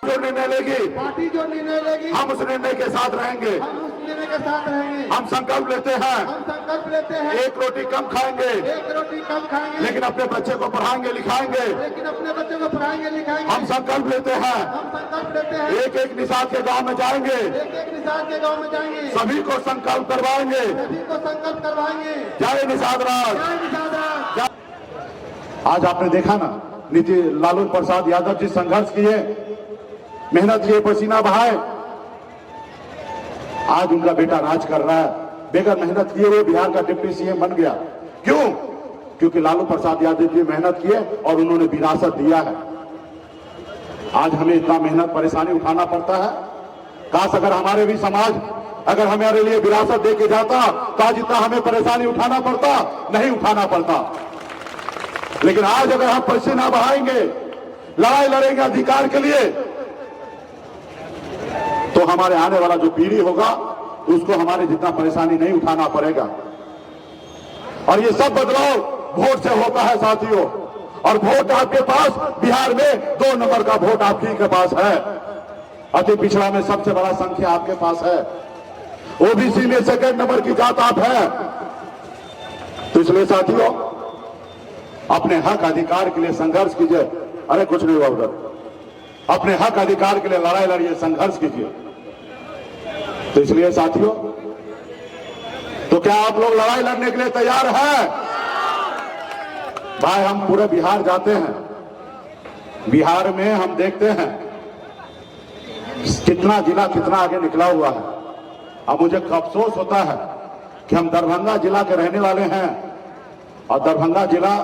जो निर्णय लेगी, पार्टी जो निर्णय लेगी, हम उस निर्णय के साथ रहेंगे। हम उस निर्णय के साथ रहेंगे। हम संकल्प लेते हैं, हम संकल्प लेते हैं, एक रोटी कम खाएंगे, एक रोटी कम खाएंगे, लेकिन अपने बच्चे को पढ़ाएंगे लिखाएंगे। लेकिन अपने बच्चों को पढ़ाएंगे लिखाएंगे। हम संकल्प लेते हैं, हम संकल्प लेते हैं, एक एक निषाद के गांव में जाएंगे, एक एक निषाद के गांव में जाएंगे, सभी को संकल्प करवाएंगे। सभी को संकल्प करवाएंगे। जय निषाद राज। जय निषाद राज। आज आपने देखा ना, लालू प्रसाद यादव जी संघर्ष किए, मेहनत किए, पसीना बहाए, आज उनका बेटा राज कर रहा है। बेगर मेहनत किए हुए बिहार का डिप्टी सीएम बन गया। क्यों? क्योंकि लालू प्रसाद यादव जी मेहनत किए और उन्होंने विरासत दिया है। आज हमें इतना मेहनत परेशानी उठाना पड़ता है। काश अगर हमारे भी समाज अगर हमारे लिए विरासत दे के जाता तो आज इतना हमें परेशानी उठाना पड़ता नहीं, उठाना पड़ता। लेकिन आज अगर हम पसीना बहाएंगे, लड़ाई लड़ेंगे अधिकार के लिए, तो हमारे आने वाला जो पीढ़ी होगा उसको हमारे जितना परेशानी नहीं उठाना पड़ेगा। और ये सब बदलाव वोट से होता है साथियों। और वोट आपके पास बिहार में 2 नंबर का वोट आपकी के पास है। अति पिछड़ा में सबसे बड़ा संख्या आपके पास है। ओबीसी में 2nd नंबर की जात आप है। तो इसलिए साथियों, अपने हक अधिकार के लिए संघर्ष कीजिए। अरे कुछ नहीं हुआ उधर। अपने हक अधिकार के लिए लड़ाई लड़िए, संघर्ष कीजिए। तो इसलिए साथियों, तो क्या आप लोग लड़ाई लड़ने के लिए तैयार हैं? भाई हम पूरे बिहार जाते हैं, बिहार में हम देखते हैं कितना जिला कितना आगे निकला हुआ है। अब मुझे अफसोस होता है कि हम दरभंगा जिला के रहने वाले हैं और दरभंगा जिला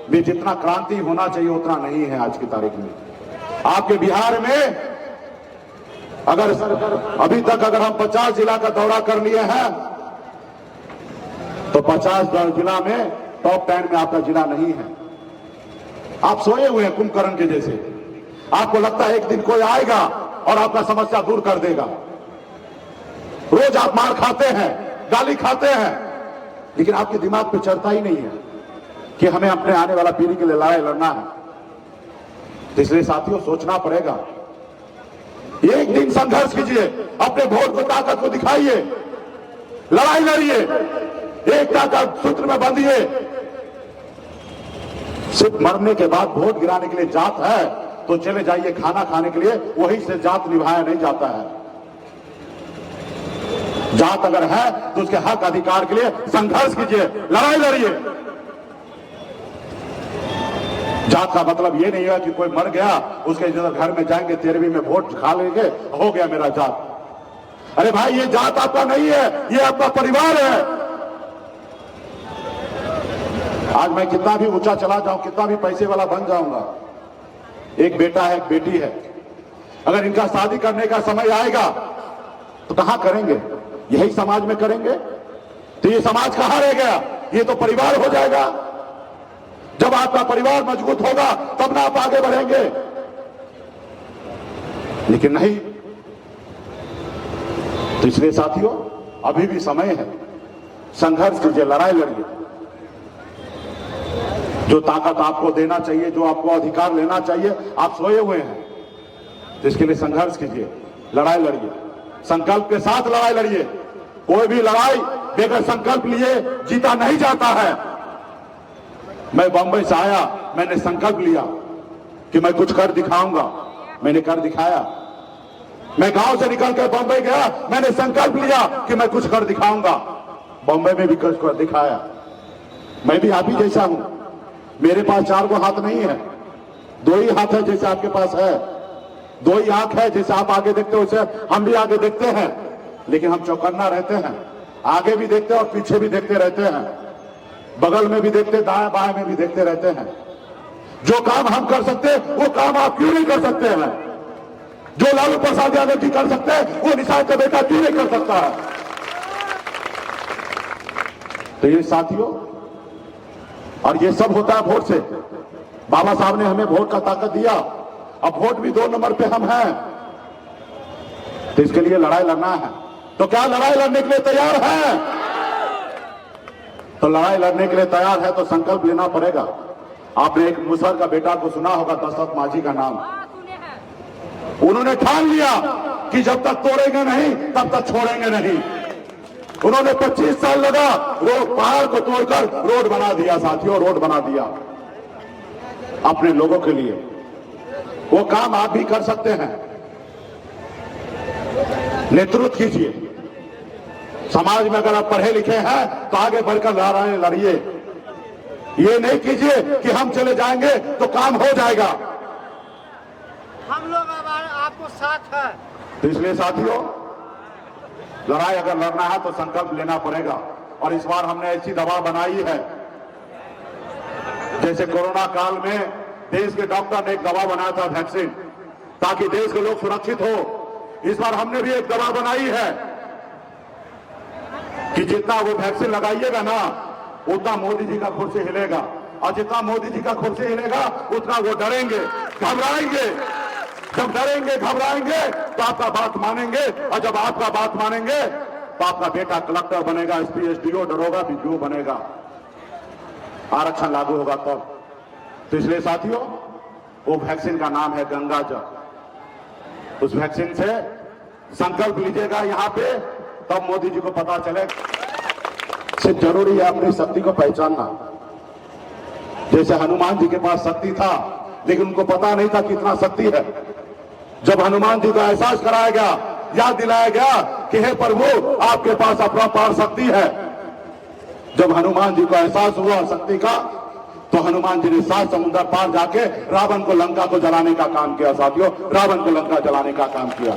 में जितना क्रांति होना चाहिए उतना नहीं है आज की तारीख में। आपके बिहार में अगर अभी तक अगर हम 50 जिला का दौरा कर लिए हैं तो 50 जिला में टॉप 10 में आपका जिला नहीं है। आप सोए हुए हैं कुंभकर्ण के जैसे। आपको लगता है एक दिन कोई आएगा और आपका समस्या दूर कर देगा। रोज आप मार खाते हैं, गाली खाते हैं, लेकिन आपके दिमाग पे चढ़ता ही नहीं है कि हमें अपने आने वाला पीढ़ी के लिए लड़ाई लड़ना है। तो इसलिए साथियों, सोचना पड़ेगा। एक दिन संघर्ष कीजिए, अपने वोट को ताकत को दिखाइए, लड़ाई लड़िए, एकता का सूत्र में बंधिए। सिर्फ मरने के बाद वोट गिराने के लिए जात है तो चले जाइए खाना खाने के लिए, वहीं से जात निभाया नहीं जाता है। जात अगर है तो उसके हक अधिकार के लिए संघर्ष कीजिए, लड़ाई लड़िए। जात का मतलब ये नहीं है कि कोई मर गया उसके घर में जाएंगे 13वीं में वोट खा लेंगे, हो गया मेरा जात। अरे भाई, ये जात आपका नहीं है, ये आपका परिवार है। आज मैं कितना भी ऊंचा चला जाऊं, कितना भी पैसे वाला बन जाऊंगा, एक बेटा है, एक बेटी है। अगर इनका शादी करने का समय आएगा तो कहां करेंगे? यही समाज में करेंगे। तो ये समाज कहां रह गया? ये तो परिवार हो जाएगा। जब आपका परिवार मजबूत होगा तब ना आप आगे बढ़ेंगे, लेकिन नहीं। तो इसलिए साथियों, अभी भी समय है, संघर्ष कीजिए, लड़ाई लड़िए। जो ताकत आपको देना चाहिए, जो आपको अधिकार लेना चाहिए, आप सोए हुए हैं। तो इसके लिए संघर्ष कीजिए, लड़ाई लड़िए, संकल्प के साथ लड़ाई लड़िए। कोई भी लड़ाई बेगर संकल्प लिए जीता नहीं जाता है। मैं बंबई से आया, मैंने संकल्प लिया कि मैं कुछ कर दिखाऊंगा, मैंने कर दिखाया। मैं गांव से निकल कर बंबई गया, मैंने संकल्प लिया कि मैं कुछ कर दिखाऊंगा, बंबई में भी कुछ कर दिखाया। मैं भी आप ही जैसा हूं। मेरे पास 4 को हाथ नहीं है, 2 ही हाथ है जैसे आपके पास है, 2 ही आंख है जैसे आप आगे देखते हो वैसे हम भी आगे देखते हैं। लेकिन हम चौकन्ना रहते हैं, आगे भी देखते हैं और पीछे भी देखते रहते हैं, बगल में भी देखते, दाएं बाएं में भी देखते रहते हैं। जो काम हम कर सकते हैं वो काम आप क्यों नहीं कर सकते हैं? जो लालू प्रसाद यादव जी कर सकते हैं वो निषाद का बेटा क्यों नहीं कर सकता है? तो ये साथियों, और ये सब होता है वोट से। बाबा साहब ने हमें वोट का ताकत दिया, अब वोट भी 2 नंबर पे हम हैं। तो इसके लिए लड़ाई लड़ना है। तो क्या लड़ाई लड़ने के लिए तैयार है? तो लड़ाई लड़ने के लिए तैयार है तो संकल्प लेना पड़ेगा। आपने एक मुसहर का बेटा को सुना होगा, दशरथ माझी का नाम। उन्होंने ठान लिया कि जब तक तोड़ेंगे नहीं तब तक छोड़ेंगे नहीं। उन्होंने 25 साल लगा रोड पहाड़ को तोड़कर रोड बना दिया साथियों, रोड बना दिया अपने लोगों के लिए। वो काम आप भी कर सकते हैं। नेतृत्व कीजिए। समाज में अगर आप पढ़े लिखे हैं तो आगे बढ़कर लड़ाई लड़िए। ये नहीं कीजिए कि हम चले जाएंगे तो काम हो जाएगा। हम लोग अब आपको साथ है। तो इसलिए साथियों, लड़ाई अगर लड़ना है तो संकल्प लेना पड़ेगा। और इस बार हमने ऐसी दवा बनाई है, जैसे कोरोना काल में देश के डॉक्टर ने एक दवा बनाया था वैक्सीन, ताकि देश के लोग सुरक्षित हो। इस बार हमने भी एक दवा बनाई है कि जितना वो वैक्सीन लगाइएगा ना, उतना मोदी जी का कुर्सी हिलेगा, और जितना मोदी जी का कुर्सी हिलेगा उतना वो डरेंगे, घबराएंगे। जब डरेंगे घबराएंगे तो आपका बात मानेंगे, और जब आपका बात मानेंगे तो आपका बेटा कलेक्टर बनेगा, एसपी, एसडीओ, दरोगा, बीडीओ बनेगा, आरक्षण लागू होगा तब। तो इसलिए साथियों, वो वैक्सीन का नाम है गंगा जल। उस वैक्सीन से संकल्प लीजिएगा यहां पे, तब मोदी जी को पता चले। सिर्फ जरूरी है अपनी शक्ति को पहचानना। जैसे हनुमान जी के पास शक्ति था, लेकिन उनको पता नहीं था कितना शक्ति है। जब हनुमान जी को एहसास कराया गया, याद दिलाया गया कि हे प्रभु, आपके पास अपरंपार शक्ति है। जब हनुमान जी को एहसास हुआ शक्ति का, तो हनुमान जी ने 7 समुद्र पार जाके रावण को लंका को जलाने का काम किया साथियों, रावण को लंका जलाने का काम किया।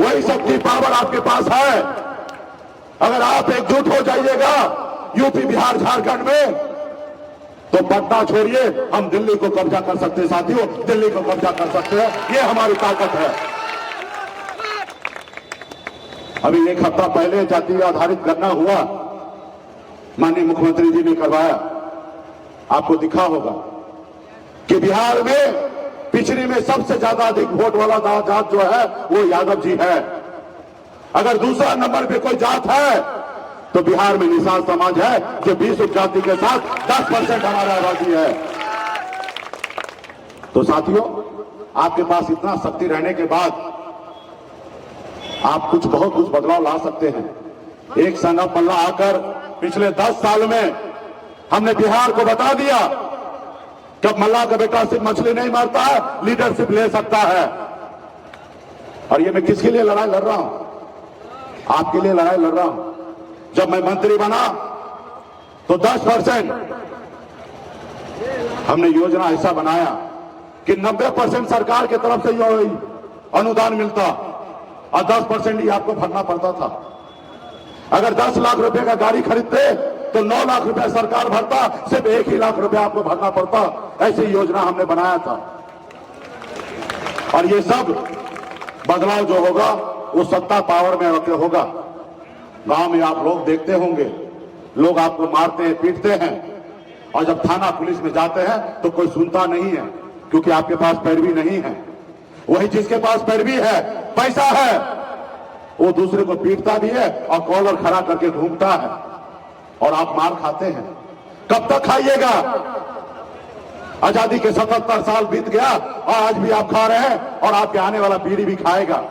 वही शक्ति पावर आपके पास है। अगर आप एकजुट हो जाइएगा यूपी, बिहार, झारखंड में, तो पटना छोड़िए, हम दिल्ली को कब्जा कर सकते हैं साथियों, दिल्ली को कब्जा कर सकते हैं। ये हमारी ताकत है। अभी 1 हफ्ता पहले जाति आधारित गणना हुआ, माननीय मुख्यमंत्री जी ने करवाया। आपको दिखा होगा कि बिहार में पिछड़ी में सबसे ज्यादा अधिक वोट वाला जात जो है वो यादव जी है। अगर दूसरा नंबर पे कोई जात है तो बिहार में निषाद समाज है, जो 20 उपजाति के साथ 10% हमारा आबादी है। तो साथियों, आपके पास इतना शक्ति रहने के बाद आप बहुत कुछ बदलाव ला सकते हैं। एक संगम पल्ला आकर पिछले 10 साल में हमने बिहार को बता दिया कि अब मल्लाह का बेटा सिर्फ मछली नहीं मारता है, लीडरशिप ले सकता है। और ये मैं किसके लिए लड़ाई लड़ रहा हूं? आपके लिए लड़ाई लड़ रहा हूं। जब मैं मंत्री बना तो 10% हमने योजना ऐसा बनाया कि 90% सरकार की तरफ से अनुदान मिलता और 10% ही आपको भरना पड़ता था। अगर 10 लाख रुपए का गाड़ी खरीदते तो 9 लाख रुपए सरकार भरता, सिर्फ 1 ही लाख रुपए आपको भरना पड़ता। ऐसी योजना हमने बनाया था। और ये सब बदलाव जो होगा वो सत्ता पावर में होकर होगा। गांव में आप लोग देखते होंगे, लोग आपको मारते हैं, पीटते हैं, और जब थाना पुलिस में जाते हैं तो कोई सुनता नहीं है, क्योंकि आपके पास पैरवी नहीं है। वही जिसके पास पैरवी है, पैसा है, वो दूसरे को पीटता भी है और कॉलर खड़ा करके घूमता है, और आप मार खाते हैं। कब तक खाइएगा? आजादी के 77 साल बीत गया और आज भी आप खा रहे हैं, और आपके आने वाला पीढ़ी भी खाएगा।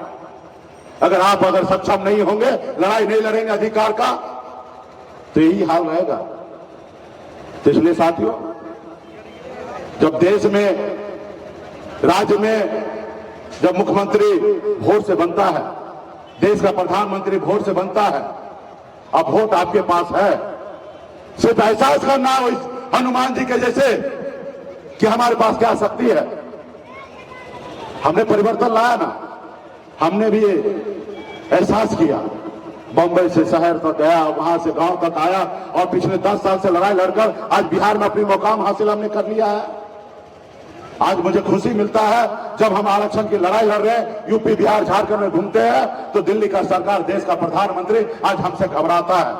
अगर सक्षम नहीं होंगे, लड़ाई नहीं लड़ेंगे अधिकार का, तो यही हाल रहेगा। तो इसलिए साथियों, जब देश में, राज्य में, जब मुख्यमंत्री वोट से बनता है, देश का प्रधानमंत्री वोट से बनता है, अब वोट आपके पास है। सिर्फ एहसास करना हो इस हनुमान जी के जैसे कि हमारे पास क्या शक्ति है। हमने परिवर्तन लाया ना, हमने भी एहसास किया। बंबई से शहर तक गया, वहां से गांव तक आया, और पिछले 10 साल से लड़ाई लड़कर आज बिहार में अपनी मुकाम हासिल हमने कर लिया है। आज मुझे खुशी मिलता है जब हम आरक्षण की लड़ाई लड़ रहे हैं, यूपी, बिहार, झारखंड में घूमते हैं, तो दिल्ली का सरकार, देश का प्रधानमंत्री आज हमसे घबराता है।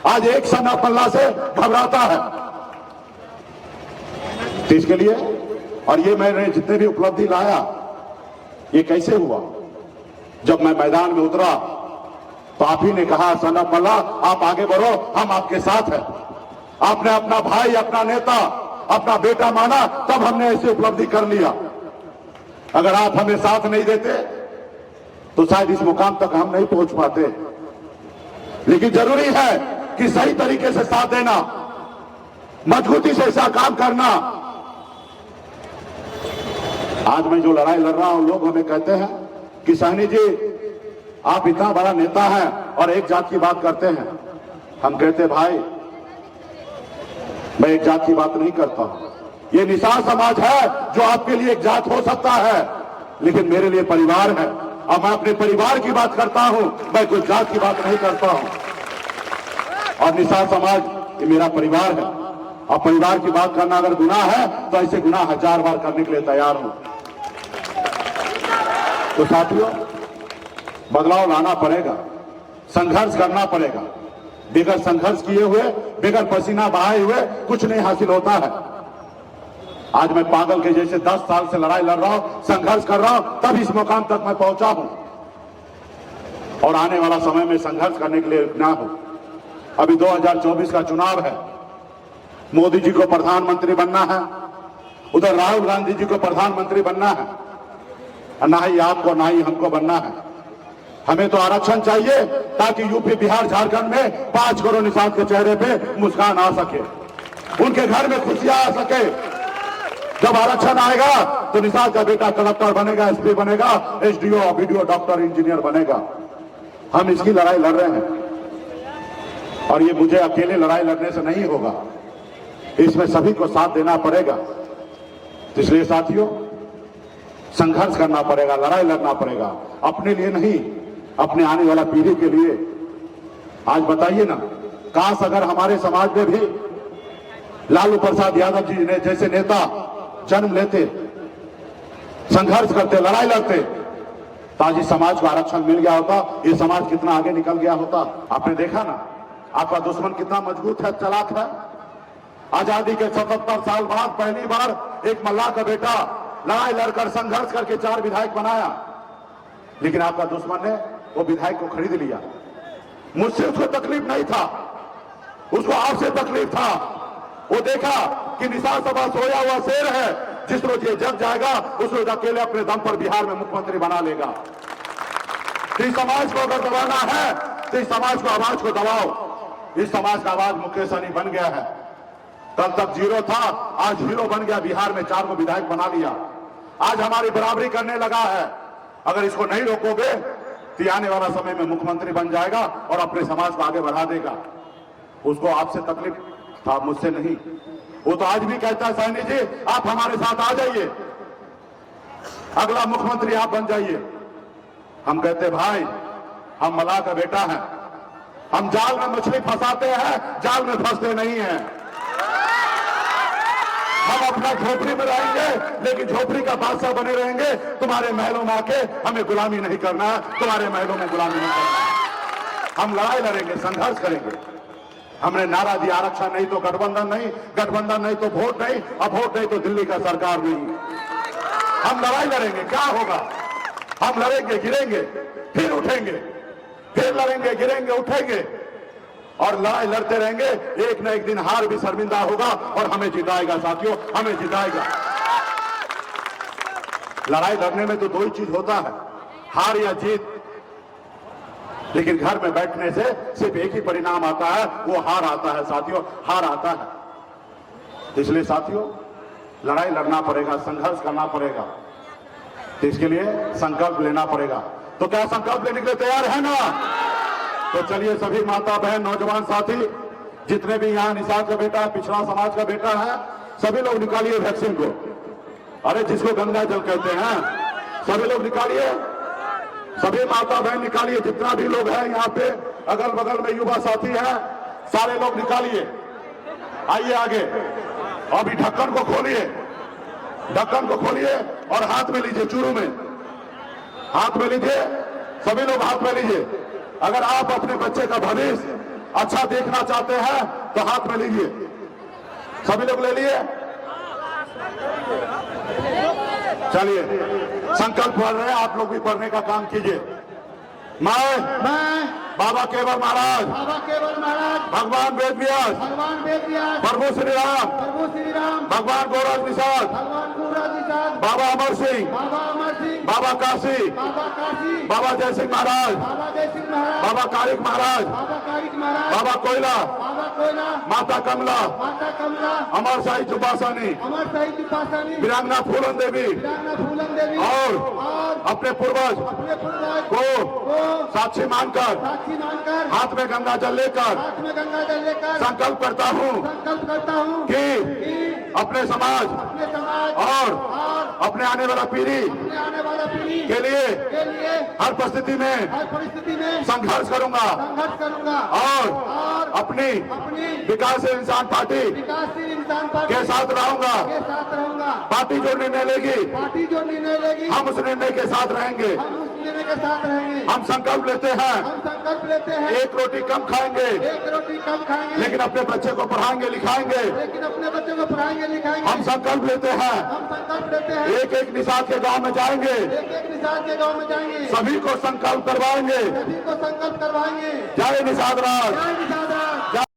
आज एक संगम पल्ला से घबराता है। तो इसके लिए, और ये मैंने जितने भी उपलब्धि लाया, ये कैसे हुआ? जब मैं मैदान में उतरा तो आप ही ने कहा, संगम पल्ला आप आगे बढ़ो, हम आपके साथ हैं। आपने अपना भाई, अपना नेता, अपना बेटा माना, तब हमने ऐसी उपलब्धि कर लिया। अगर आप हमें साथ नहीं देते तो शायद इस मुकाम तक हम नहीं पहुंच पाते। लेकिन जरूरी है कि सही तरीके से साथ देना, मजबूती से ऐसा काम करना। आज मैं जो लड़ाई लड़ रहा हूं, लोग हमें कहते हैं कि सहनी जी आप इतना बड़ा नेता हैं और एक जात की बात करते हैं। हम कहते भाई मैं एक जात की बात नहीं करता हूं। ये निसार समाज है जो आपके लिए एक जात हो सकता है, लेकिन मेरे लिए परिवार है और मैं अपने परिवार की बात करता हूं, मैं कोई जात की बात नहीं करता हूं। और निसार समाज ये मेरा परिवार है और परिवार की बात करना अगर गुनाह है तो ऐसे गुनाह 1000 बार करने के लिए तैयार हूं। तो साथियों, बदलाव लाना पड़ेगा, संघर्ष करना पड़ेगा। बगैर संघर्ष किए हुए, बगैर पसीना बहाए हुए कुछ नहीं हासिल होता है। आज मैं पागल के जैसे 10 साल से लड़ाई लड़ रहा हूं, संघर्ष कर रहा हूं, तब इस मुकाम तक मैं पहुंचा हूं और आने वाला समय में संघर्ष करने के लिए ना हूं। अभी 2024 का चुनाव है, मोदी जी को प्रधानमंत्री बनना है, उधर राहुल गांधी जी को प्रधानमंत्री बनना है, ना ही आपको ना ही हमको बनना है। हमें तो आरक्षण चाहिए ताकि यूपी, बिहार, झारखंड में 5 करोड़ निसार के चेहरे पे मुस्कान आ सके, उनके घर में खुशियां आ सके। जब आरक्षण आएगा तो निसार का बेटा कलेक्टर बनेगा, एसपी बनेगा, एसडीओ, बीडीओ, डॉक्टर, इंजीनियर बनेगा। हम इसकी लड़ाई लड़ रहे हैं और ये मुझे अकेले लड़ाई लड़ने से नहीं होगा, इसमें सभी को साथ देना पड़ेगा। इसलिए साथियों, संघर्ष करना पड़ेगा, लड़ाई लड़ना पड़ेगा, अपने लिए नहीं, अपने आने वाला पीढ़ी के लिए। आज बताइए ना, काश अगर हमारे समाज में भी लालू प्रसाद यादव जी ने जैसे नेता जन्म लेते, संघर्ष करते, लड़ाई लड़ते, तो आज इस समाज को आरक्षण मिल गया होता, ये समाज कितना आगे निकल गया होता। आपने देखा ना, आपका दुश्मन कितना मजबूत है, चालाक है। आजादी के 77 साल बाद पहली बार एक मल्लाह का बेटा लड़ाई लड़कर, संघर्ष करके 4 विधायक बनाया, लेकिन आपका दुश्मन ने वो विधायक को खरीद लिया। मुझसे उसको तकलीफ नहीं था, उसको आपसे तकलीफ था। वो देखा कि निसार सभा सोया हुआ शेर है, जिस रोज ये जग जाएगा उस रोज अकेले अपने दम पर बिहार में मुख्यमंत्री बना लेगा। तो इस समाज को अगर दबाना है तो इस समाज को, आवाज को दबाओ। इस समाज का आवाज मुकेश सहनी बन गया है, कल तक 0 था, आज हीरो बन गया, बिहार में 4 को विधायक बना लिया, आज हमारी बराबरी करने लगा है। अगर इसको नहीं रोकोगे तो आने वाला समय में मुख्यमंत्री बन जाएगा और अपने समाज को आगे बढ़ा देगा। उसको आपसे तकलीफ था, मुझसे नहीं। वो तो आज भी कहता है, सहनी जी आप हमारे साथ आ जाइए, अगला मुख्यमंत्री आप बन जाइए। हम कहते भाई, हम मल्लाह का बेटा है, हम जाल में मछली फंसाते हैं, जाल में फंसते नहीं हैं। हम अपना झोपड़ी में रहेंगे, लेकिन झोपड़ी का बादशाह बने रहेंगे। तुम्हारे महलों में आके हमें गुलामी नहीं करना है, तुम्हारे महलों में गुलामी नहीं करना है। हम लड़ाई लड़ेंगे, संघर्ष करेंगे। हमने नारा दिया, आरक्षण नहीं तो गठबंधन नहीं, गठबंधन नहीं तो वोट नहीं, अब वोट नहीं तो दिल्ली का सरकार नहीं। हम लड़ाई लड़ेंगे, क्या होगा? हम लड़ेंगे, गिरेंगे, फिर उठेंगे, फिर लड़ेंगे, गिरेंगे, उठेंगे और लड़ाई लड़ते रहेंगे। एक न एक दिन हार भी शर्मिंदा होगा और हमें जिताएगा साथियों, हमें जिताएगा। लड़ाई लड़ने में तो 2 ही चीज होता है, हार या जीत। लेकिन घर में बैठने से सिर्फ एक ही परिणाम आता है, वो हार आता है साथियों, हार आता है। इसलिए साथियों, लड़ाई लड़ना पड़ेगा, संघर्ष करना पड़ेगा, तो इसके लिए संकल्प लेना पड़ेगा। तो क्या संकल्प लेने के लिए तैयार है ना? तो चलिए सभी माता बहन, नौजवान साथी, जितने भी यहाँ निसार का बेटा, पिछड़ा समाज का बेटा है, सभी लोग निकालिए वैक्सीन को। अरे जिसको गंगा जल कहते हैं, सभी लोग निकालिए, सभी माता बहन निकालिए, जितना भी लोग हैं यहाँ पे, अगल बगल में युवा साथी हैं, सारे लोग निकालिए। आइए आगे, अभी ढक्कन को खोलिए, ढक्कन को खोलिए और हाथ में लीजिए, चूरू में हाथ में लीजिए, सभी लोग हाथ में लीजिए। अगर आप अपने बच्चे का भविष्य अच्छा देखना चाहते हैं तो हाथ में लीजिए, सभी लोग ले लिए। चलिए संकल्प पढ़ रहे हैं, आप लोग भी पढ़ने का काम कीजिए। मैं बाबा केवल महाराज, भगवान वेद व्यास, प्रभु श्री राम, भगवान गोरख निषाद, बाबा अमर सिंह, बाबा काशी, बाबा काशी, बाबा जय सिंह महाराज, बाबा जय सिंह महाराज, बाबा कारिक महाराज, बाबा कारिक महाराज, बाबा कोयला, बाबा कोयला, माता कमला, माता कमला, अमर शाही चुपासानी, अमर शहीद उपासनी, वीरांगना फूलन देवी वीरांगना फूलन देवी और अपने पूर्वज अपने पूर्वज को को साक्षी मानकर साक्षी मानकर हाथ में गंगा जल लेकर हाथ में गंगा जल लेकर संकल्प करता हूँ संकल्प करता हूँ कि कि अपने समाज अपने समाज और और अपने आने वाला पीढ़ी अपने आने वाला पीढ़ी के लिए के लिए हर परिस्थिति में हर परिस्थिति में संघर्ष करूंगा संघर्ष करूंगा और और अपनी अपनी विकासशील इंसान पार्टी विकासशील इंसान पार्टी के साथ रहूंगा। के साथ रहूंगा। पार्टी जो निर्णय लेगी पार्टी जो निर्णय लेगी हम उस निर्णय के साथ रहेंगे। हम उस निर्णय के साथ रहेंगे। हम संकल्प लेते हैं हम संकल्प लेते हैं एक रोटी कम खाएंगे एक रोटी कम खाएंगे लेकिन अपने बच्चे को पढ़ाएंगे लिखाएंगे। लेकिन अपने बच्चों को पढ़ाएंगे लिखाएंगे। हम संकल्प लेते हैं हम संकल्प लेते हैं एक एक निषाद के गांव में जाएंगे, एक एक निषाद के गांव में जाएंगे, सभी को संकल्प करवाएंगे। सभी को संकल्प करवाएंगे। जय निषाद राज। जय निषाद राज।